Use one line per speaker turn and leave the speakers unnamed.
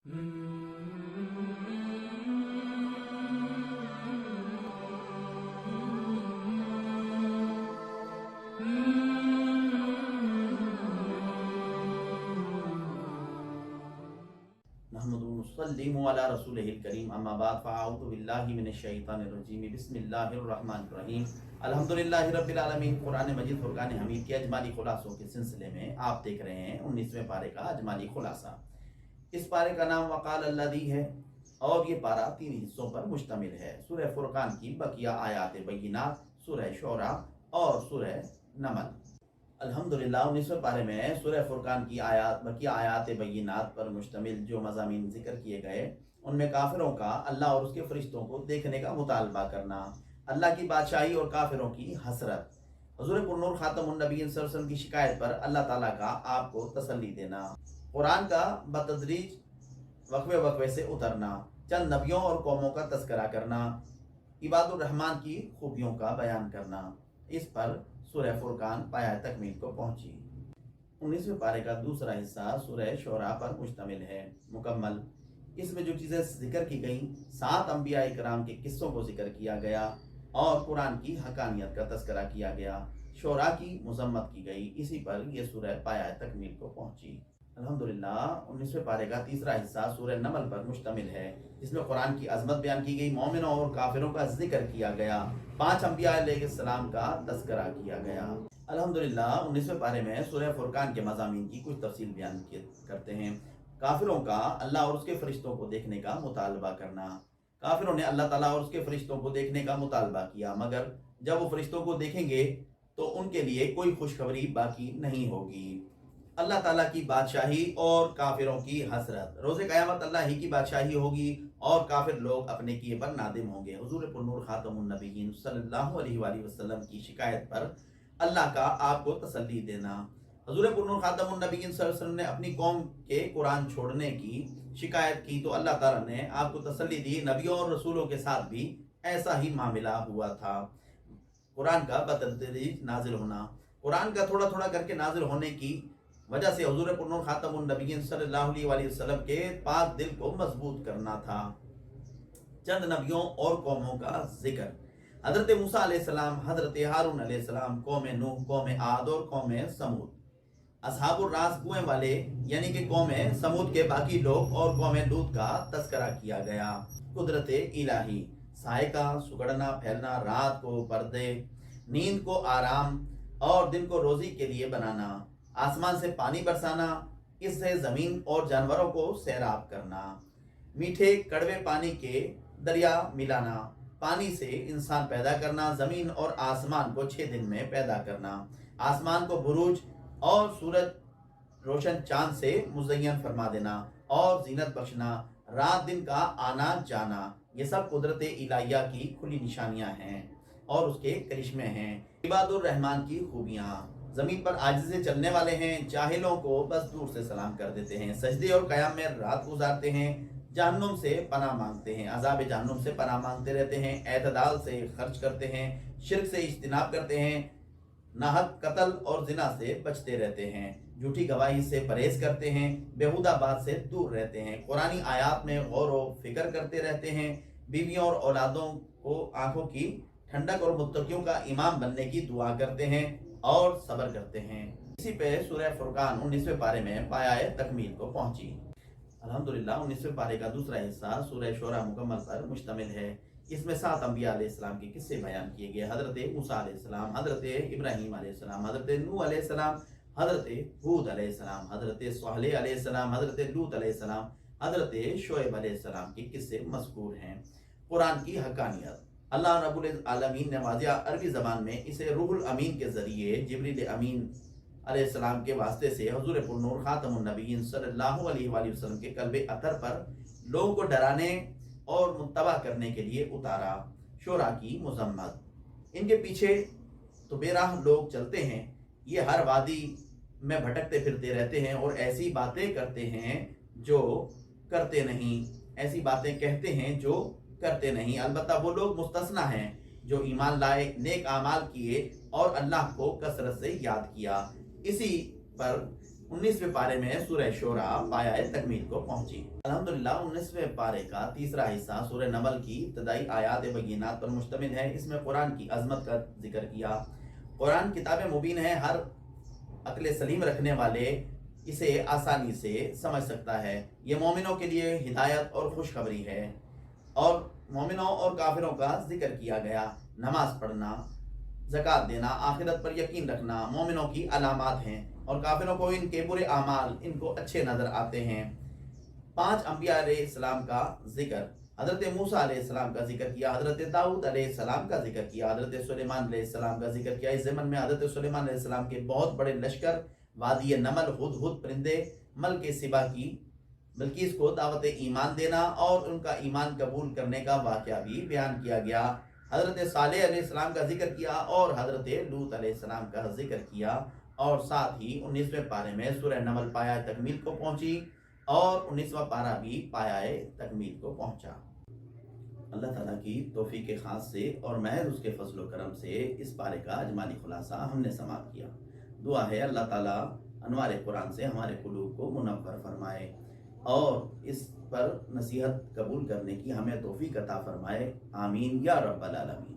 नहमदुहु व नुसल्लिमु अला रसूलिहिल करीम अम्मा बाद फ़अऊज़ु बिल्लाहि मिनश शैतानिर रजीम बिस्मिल्लाहिर रहमानिर रहीम अल्हम्दुलिल्लाहि रब्बिल आलमीन। कुरान मजीद फुरकान हमीद के अजमाली खुलासों के सिलसिले में आप देख रहे हैं 19वें पारे का अजमाली खुलासा। इस पारे का नाम वक़ाल अल्लज़ी है और ये पारा 3 हिस्सों पर मुश्तमिल है। सूरह फुरकान की बकिया आयात बय्यिनात, सूरह शूरा और सूरह नमल। अल्हम्दुलिल्लाह 19वें पारे में सूरह फुरकान की बकिया आयात बय्यिनात पर मुश्तमिल जो मज़ामीन जिक्र किए गए, उनमें काफिरों का अल्लाह और उसके फरिश्तों को देखने का मुतालबा करना, अल्लाह की बादशाही और काफिरों की हसरत, हुज़ूर पुरनूर खातमुन नबीय्यीन सल्लल्लाहु अलैहि वसल्लम की शिकायत पर अल्लाह ताला का आपको तसल्ली देना, कुरान का बतदरीज वक्फे वक्फे से उतरना, चंद नबियों और कौमों का तस्करा करना, इबादुर रहमान की खूबियों का बयान करना। इस पर सूरह फुरकान पाया तकमील को पहुंची। 19वें पारे का दूसरा हिस्सा सूरह शूरा पर मुश्तमिल है मुकम्मल। इसमें जो चीज़ें जिक्र की गई, 7 अंबिया इकराम के किस्सों को जिक्र किया गया और कुरान की हकानियत का तस्करा किया गया, शोरा की मजम्मत की गई। इसी पर यह सूरह पाया तकमील को पहुंची। अल्हम्दुलिल्लाह 19वें पारे का तीसरा हिस्सा सूरह नमल पर मुश्तमिल है, जिसमें कुरान की अजमत बयान की गई, मोमिनों और काफिरों का जिक्र किया गया, 5 अंबिया अलैहिस्सलाम का तस्करा किया गया। अल्हम्दुलिल्लाह 19वें पारे में सूरह फुरकान के मज़ामीन की कुछ तफसील बयान करते हैं। काफिरों का अल्लाह और उसके फरिश्तों को देखने का मुतालबा करना। काफिरों ने अल्लाह ताला और उसके फरिश्तों को देखने का मुतालबा किया, मगर जब वो फरिश्तों को देखेंगे तो उनके लिए कोई खुशखबरी बाकी नहीं होगी। अल्लाह ताला की बादशाही और काफिरों की हसरत, रोज़े क़यामत अल्लाह ही की बादशाही होगी और काफिर लोग अपने किए पर नादिम होंगे। हुज़ूर पुरनूर खातमुन नबीय्यीन सल्लल्लाहु अलैहि वसल्लम की शिकायत पर अल्लाह का आपको तसल्ली देना। हुज़ूर पुरनूर खातमुन नबीय्यीन सल्लल्लाहु अलैहि वसल्लम ने अपनी कौम के कुरान छोड़ने की शिकायत की तो अल्लाह ताला ने आपको तसल्ली दी, नबियों और रसूलों के साथ भी ऐसा ही मामला हुआ था। कुरान का बतदरीज नाजिल होना, कुरान का थोड़ा थोड़ा करके नाजिल होने की वजह से हुज़ूर पुरनूर खातमुन नबीय्यीन सल्लल्लाहु अलैहि वसल्लम के पाक दिल को मजबूत करना था। चंद नबियों और कौमों का जिक्र, हजरत मूसा अलैहिस्सलाम, हजरत हारून अलैहिस्सलाम, कौम नूह, कौम आद और कौम समूद, असहाबुर रास कुएं वाले यानी कि कौम समूद के बाकी लोग और कौम लूत का तस्करा किया गया। कुदरत इलाही, साए का सुगड़ना फैलना, रात को पर्दे, नींद को आराम और दिन को रोजी के लिए बनाना, आसमान से पानी बरसाना, इससे जमीन और जानवरों को सैराब करना, मीठे कड़वे पानी के दरिया मिलाना, पानी से इंसान पैदा करना, जमीन और आसमान को 6 दिन में पैदा करना, आसमान को बुरूज और सूरज रोशन चांद से मुज़य्यन फरमा देना और जीनत बख्शना, रात दिन का आना जाना, ये सब कुदरत इलाहिया की खुली निशानियां हैं और उसके करिश्मे हैं। इबादुर रहमान की खूबियां, जमीन पर आजिज़ से चलने वाले हैं, जाहिलों को बस दूर से सलाम कर देते हैं, सजदे और क़याम में रात गुजारते हैं, जहन्नुम से पनाह मांगते हैं, अज़ाब जहन्नुम से पनाह मांगते रहते हैं, एतदाल से खर्च करते हैं, शिर्क से इज्तिनाब करते हैं, नाहक कत्ल और जिना से बचते रहते हैं, झूठी गवाही से परहेज करते हैं, बेहुदा बात से दूर रहते हैं, कुरानी आयात में गौर व फिक्र करते रहते हैं, बीवियों और औलादों को आंखों की ठंडक और मुत्तकियों का इमाम बनने की दुआ करते हैं और सब्र करते हैं। इसी पे सूरह फुरकान 19वें पारे में पाया तकमील को पहुंची। अल्हम्दुलिल्लाह 19वें पारे का दूसरा हिस्सा सूरह शूरा मुकम्मल पर मुश्तमिल है। इसमें 7 अंबिया अलैहिस्सलाम के किस्से बयान किए गए, हजरत मूसा अलैहिस्सलाम, हजरत इब्राहीम अलैहिस्सलाम, हजरत नूह अलैहिस्सलाम, हजरत हूद अलैहिस्सलाम, हजरत सालेह अलैहिस्सलाम, हजरत लूत अलैहिस्सलाम, हजरत शोएब अलैहिस्सलाम के किस्से मज़कूर हैं। कुरान की हकानियत, अल्लाह रब्बुल आलमीन ने वाज़िया अरबी ज़बान में इसे रूहुल अमीन के ज़रिए जिब्रील अमीन अलैहिस्सलाम के वास्ते से हुज़ूर पुरनूर खातमुन नबीय्यीन सल्लल्लाहु अलैहि वसल्लम के कल्बे अतर पर लोगों को डराने और मुत्तबा करने के लिए उतारा। शोरा की मुज़म्मत, इनके पीछे तो बेराह लोग चलते हैं, ये हर वादी में भटकते फिरते रहते हैं और ऐसी बातें करते हैं जो करते नहीं, ऐसी बातें कहते हैं जो करते नहीं। अलबत्ता वो लोग मुस्तस्ना हैं जो ईमान लाए, नेक आमाल किए और अल्लाह को कसरत से याद किया। इसी पर 19वें पारे में सूरह शोरा पाया तकमील को पहुंची। अल्हम्दुलिल्लाह 19वें पारे का तीसरा हिस्सा सूरह नमल की इब्तदाई आयात बय्यिनात पर मुश्तमिल है। इसमें कुरान की अजमत का जिक्र किया। कुरान किताब मुबीन है, हर अक्ल सलीम रखने वाले इसे आसानी से समझ सकता है। ये मोमिनों के लिए हिदायत और खुशखबरी है। और मोमिनों और काफिरों का जिक्र किया गया। नमाज पढ़ना, ज़कात देना, आखिरत पर यकीन रखना मोमिनों की अलामात हैं, और काफिरों को इनके बुरे अमाल इनको अच्छे नज़र आते हैं। 5 अंबिया अलैहिस्सलाम का जिक्र, हज़रत मूसा अलैहिस्सलाम का जिक्र किया, हज़रत दाऊद अलैहिस्सलाम का जिक्र किया, हज़रत सुलेमान अलैहिस्सलाम का जिक्र किया। इस ज़मन में हज़रत सुलेमान अलैहिस्सलाम के बहुत बड़े लश्कर वादी नमल, हुदहुद परिंदे, मल के सिबा की बल्किस को दावत ईमान देना और उनका ईमान कबूल करने का वाक़या भी बयान किया गया। हज़रत सालेह अलैहिस्सलाम का जिक्र किया और हज़रत लूत अलैहिस्सलाम का जिक्र किया। और साथ ही 19वें पारे में सूरह नमल पाया तकमील को पहुंची और 19वां पारा भी पाया तकमील को पहुंचा। अल्लाह ताला की तौफीक ख़ास से और महज उसके फजल व करम से इस पारे का अजमाली खुलासा हमने समाप्त किया। दुआ है अल्लाह ताला अनवार कुरान से हमारे कुलूब को मुनव्वर फरमाए और इस पर नसीहत कबूल करने की हमें तौफीक अता फरमाए। आमीन या रब्बल आलमीन।